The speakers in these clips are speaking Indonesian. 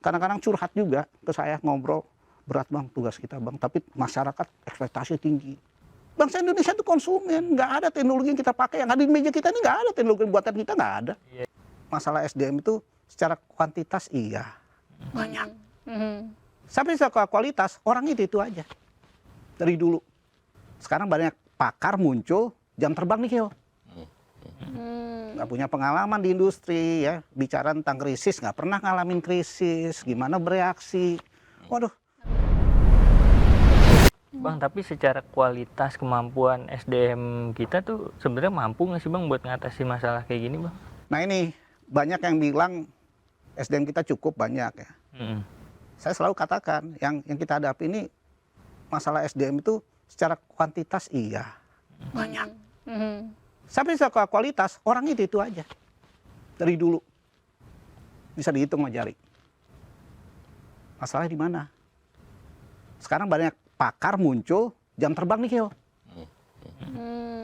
kadang-kadang curhat juga ke saya, ngobrol, berat bang tugas kita bang, tapi masyarakat ekspektasi tinggi. Bangsa Indonesia itu konsumen, nggak ada teknologi yang kita pakai, yang ada di meja kita ini nggak ada teknologi buatan kita, nggak ada. Masalah SDM itu secara kuantitas iya, banyak. Sampai secara kualitas, orang itu aja. Dari dulu. Sekarang banyak pakar muncul, jam terbang nih Kyo. Nggak punya pengalaman di industri ya, bicara tentang krisis, nggak pernah ngalamin krisis, gimana bereaksi. Waduh. Bang, tapi secara kualitas kemampuan SDM kita tuh sebenarnya mampu nggak sih bang buat ngatasi masalah kayak gini bang? Nah ini banyak yang bilang SDM kita cukup banyak ya. Saya selalu katakan yang kita hadapi ini masalah SDM itu secara kuantitas iya, banyak. Sampai secara kualitas orang itu aja. Dari dulu bisa dihitung sama jari. Masalahnya di mana? Sekarang banyak pakar muncul, jam terbang nih Kyo.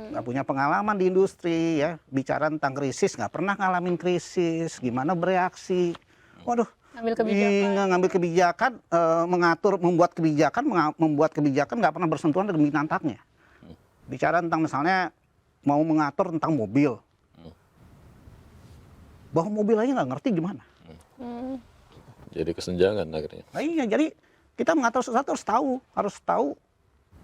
Nggak punya pengalaman di industri ya, bicara tentang krisis, nggak pernah ngalamin krisis, gimana bereaksi. Waduh, ngambil kebijakan, mengatur, membuat kebijakan nggak pernah bersentuhan dengan binatangnya. Bicara tentang misalnya mau mengatur tentang mobil, bahwa mobil aja nggak ngerti gimana. Jadi kesenjangan akhirnya. Nah, iya, jadi kita mengatur sesuatu harus tahu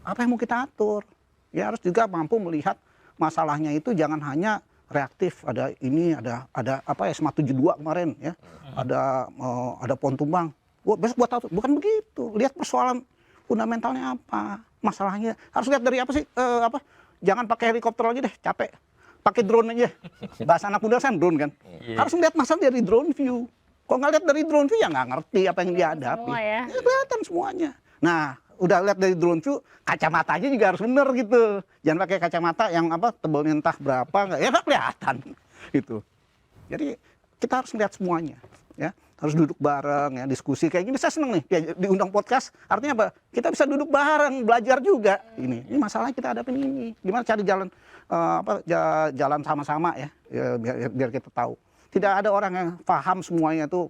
apa yang mau kita atur. Ya harus juga mampu melihat masalahnya itu jangan hanya reaktif. Ada ini, ada apa ya, SMA 72 kemarin ya, ada pohon tumbang. Besok buat tahu, bukan begitu. Lihat persoalan fundamentalnya apa, masalahnya. Harus lihat dari apa sih, jangan pakai helikopter lagi deh, capek. Pakai drone aja. Bahasa anak muda kan drone kan. Harus lihat masalah dari drone view. Kalau nggak lihat dari drone view ya nggak ngerti apa yang dia hadapi. Ya, kelihatan semuanya. Nah, udah lihat dari drone view, kacamatanya juga harus bener gitu. Jangan pakai kacamata yang tebalnya entah berapa, ya nggak kelihatan gitu. Jadi kita harus lihat semuanya, ya. Harus duduk bareng, ya, diskusi kayak gini. Saya seneng nih, ya, diundang podcast. Artinya apa? Kita bisa duduk bareng, belajar juga. Ini masalahnya kita hadapin ini. Gimana cari jalan jalan sama-sama ya, biar kita tahu. Tidak ada orang yang paham semuanya itu.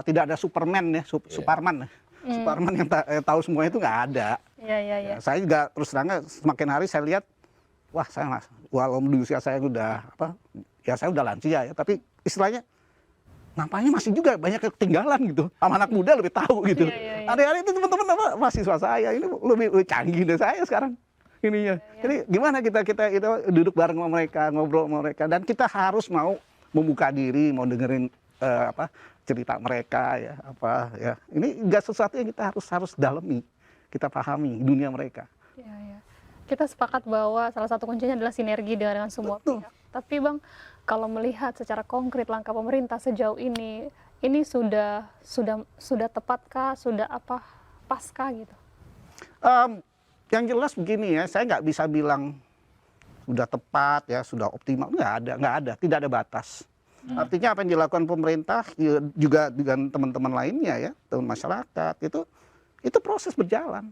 Tidak ada Superman ya, Superman. Superman yang tahu semuanya itu nggak ada. Ya, saya juga terus terang semakin hari saya lihat, wah saya walaupun di usia saya udah ya saya udah lansia ya, tapi istilahnya nampaknya masih juga banyak ketinggalan gitu. Sama anak muda lebih tahu gitu. Hari-hari itu teman-teman mahasiswa saya ini lebih canggih dari saya sekarang ininya. Jadi gimana kita duduk bareng sama mereka, ngobrol sama mereka, dan kita harus mau membuka diri, mau dengerin cerita mereka ya ini enggak sesuatu yang kita harus dalami, kita pahami dunia mereka. Kita sepakat bahwa salah satu kuncinya adalah sinergi dengan semua pihak. Tapi bang, kalau melihat secara konkret langkah pemerintah sejauh ini sudah tepatkah, sudah paskah gitu? Yang jelas begini ya, saya nggak bisa bilang sudah tepat ya, sudah optimal, nggak ada, tidak ada batas. Artinya apa yang dilakukan pemerintah juga dengan teman-teman lainnya ya, teman masyarakat itu proses berjalan.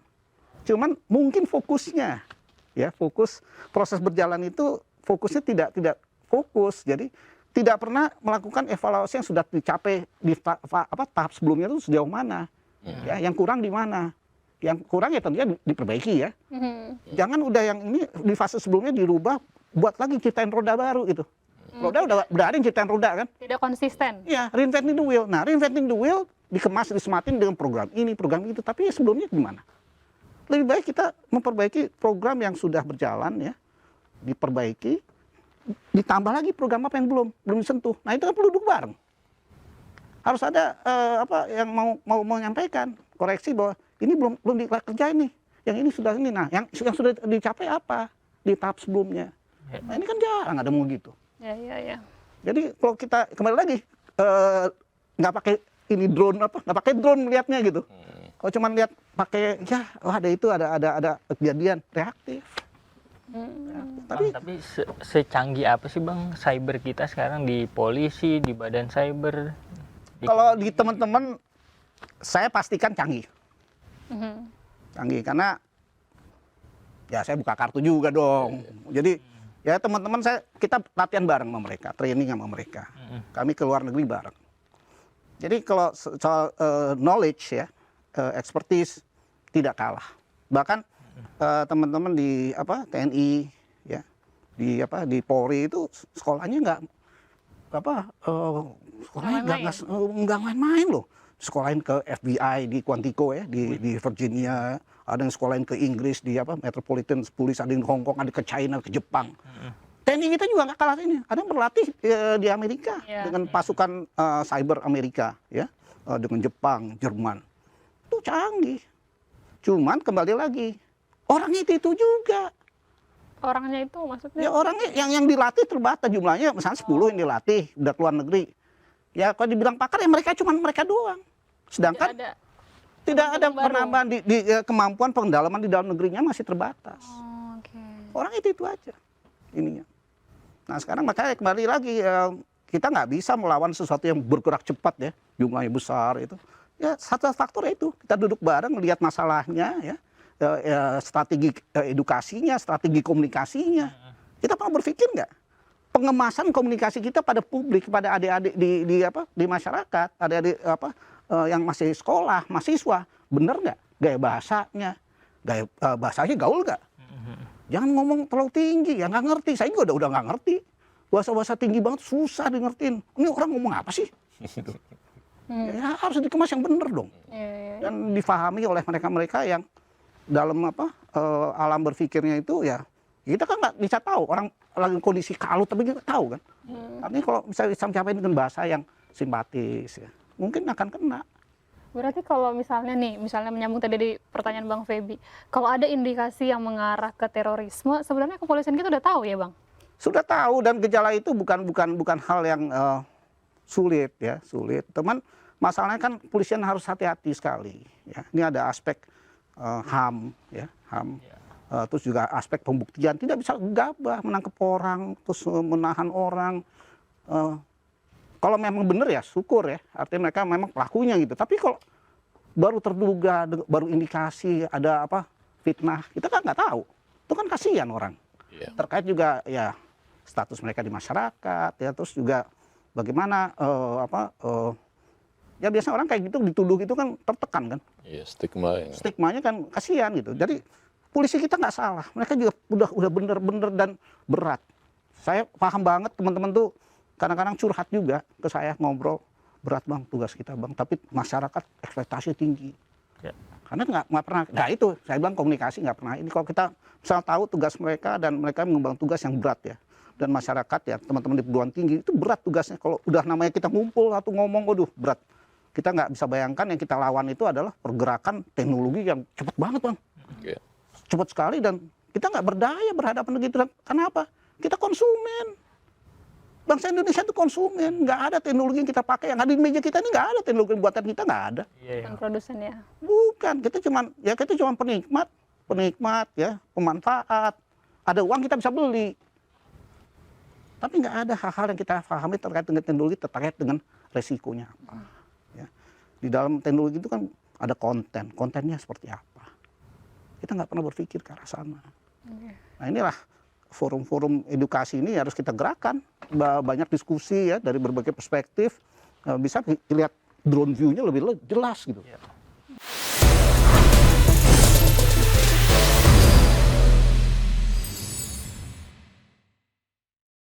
Cuman mungkin fokusnya ya, proses berjalan itu fokusnya tidak fokus. Jadi tidak pernah melakukan evaluasi yang sudah dicapai di tahap sebelumnya itu sejauh mana. Ya, yang kurang di mana. Yang kurang ya tentunya diperbaiki ya. Jangan udah yang ini di fase sebelumnya dirubah, buat lagi ciptain roda baru gitu. Roda udah ada yang ciptain roda kan. Tidak konsisten. Iya, reinventing the wheel. Nah, reinventing the wheel dikemas, disematin dengan program ini, program itu. Tapi ya sebelumnya gimana? Lebih baik kita memperbaiki program yang sudah berjalan ya, diperbaiki, ditambah lagi program apa yang belum disentuh. Nah, itu kan perlu duduk bareng. Harus ada yang mau menyampaikan koreksi bahwa ini belum dikerjain nih. Yang ini sudah ini. Nah, yang sudah dicapai apa di tahap sebelumnya. Nah, ini kan jarang ada mau gitu. Ya. Jadi kalau kita kembali lagi nggak pakai ini drone nggak pakai drone melihatnya gitu. Kalau cuma lihat pakai ada kejadian reaktif. Tapi secanggih apa sih bang cyber kita sekarang di polisi, di badan cyber? Kalau di teman-teman saya pastikan canggih. Canggih karena ya saya buka kartu juga dong. Jadi ya teman-teman kita latihan bareng sama mereka, training sama mereka. Kami ke luar negeri bareng. Jadi kalau soal knowledge ya, expertise tidak kalah. Bahkan teman-teman di TNI ya, di Polri itu sekolahnya sekolahnya nggak main-main loh. Sekolahin ke FBI di Quantico ya, di Virginia, ada yang sekolahin ke Inggris di Metropolitan Police, ada yang Hong Kong, ada ke China, ke Jepang. TNI kita juga nggak kalah ini. Ada yang berlatih di Amerika dengan pasukan cyber Amerika ya, dengan Jepang, Jerman. Itu canggih. Cuman kembali lagi, orangnya itu juga. Orangnya itu maksudnya? Ya orangnya yang dilatih terbatas jumlahnya, misalnya 10 yang dilatih udah keluar negeri. Ya kalau dibilang pakar ya mereka doang. Sedangkan tidak ada penambahan di kemampuan pendalaman di dalam negerinya masih terbatas. Orang itu aja ininya. Nah sekarang makanya kembali lagi kita nggak bisa melawan sesuatu yang bergerak cepat ya, jumlahnya besar itu. Ya satu faktor itu kita duduk bareng melihat masalahnya ya, strategi edukasinya, strategi komunikasinya. Kita pernah berpikir nggak pengemasan komunikasi kita pada publik, pada adik-adik di masyarakat, adik-adik yang masih sekolah, mahasiswa, bener nggak gaya bahasanya, bahasanya gaul nggak? Jangan ngomong terlalu tinggi, ya nggak ngerti. Saya juga udah nggak ngerti. Bahasa tinggi banget, susah di ngertiin. Ini orang ngomong apa sih? Ya, harus dikemas yang bener dong. Dan difahami oleh mereka-mereka yang dalam alam berpikirnya itu ya, kita kan nggak bisa tahu. Orang lagi kondisi kalut, tapi kita tahu kan. Artinya kalau misalnya disampaikan dengan bahasa yang simpatis, ya, mungkin akan kena. Berarti kalau misalnya menyambung tadi di pertanyaan Bang Feby, kalau ada indikasi yang mengarah ke terorisme, sebenarnya kepolisian kita udah tahu ya Bang? Sudah tahu, dan gejala itu bukan hal yang sulit ya, sulit. Teman, masalahnya kan kepolisian harus hati-hati sekali. Ya. Ini ada aspek HAM, ya, HAM. Terus juga aspek pembuktian, tidak bisa gegabah menangkap orang, terus menahan orang. Kalau memang benar ya syukur ya, artinya mereka memang pelakunya gitu. Tapi kalau baru terduga, baru indikasi ada fitnah, kita kan nggak tahu. Itu kan kasihan orang. Terkait juga ya status mereka di masyarakat, ya terus juga bagaimana ya biasanya orang kayak gitu dituduh itu kan tertekan kan. Iya, stigma. Stigmanya kan kasihan gitu. Jadi polisi kita nggak salah, mereka juga udah bener-bener dan berat. Saya paham banget teman-teman tuh kadang-kadang curhat juga ke saya, ngobrol, berat Bang tugas kita Bang, tapi masyarakat ekspektasi tinggi. Ya. Karena nggak pernah, itu saya bilang komunikasi nggak pernah. Ini kalau kita misal tahu tugas mereka dan mereka mengembang tugas yang berat ya, dan masyarakat ya teman-teman di perguruan tinggi itu berat tugasnya. Kalau udah namanya kita ngumpul atau ngomong, waduh berat. Kita nggak bisa bayangkan yang kita lawan itu adalah pergerakan teknologi yang cepat banget Bang. Cepat sekali, dan kita nggak berdaya berhadapan dengan itu. Kenapa? Kita konsumen. Bangsa Indonesia itu konsumen, nggak ada teknologi yang kita pakai. Yang ada di meja kita ini nggak ada teknologi buatan kita, nggak ada. Bukan produsen ya? Bukan, kita cuma penikmat ya, pemanfaat. Ada uang kita bisa beli. Tapi nggak ada hal-hal yang kita pahami terkait dengan teknologi, terkait dengan resikonya apa. Ya. Di dalam teknologi itu kan ada kontennya seperti apa. Kita nggak pernah berpikir ke arah sana. Nah inilah forum-forum edukasi ini harus kita gerakan, banyak diskusi ya dari berbagai perspektif, bisa lihat drone view-nya lebih jelas gitu.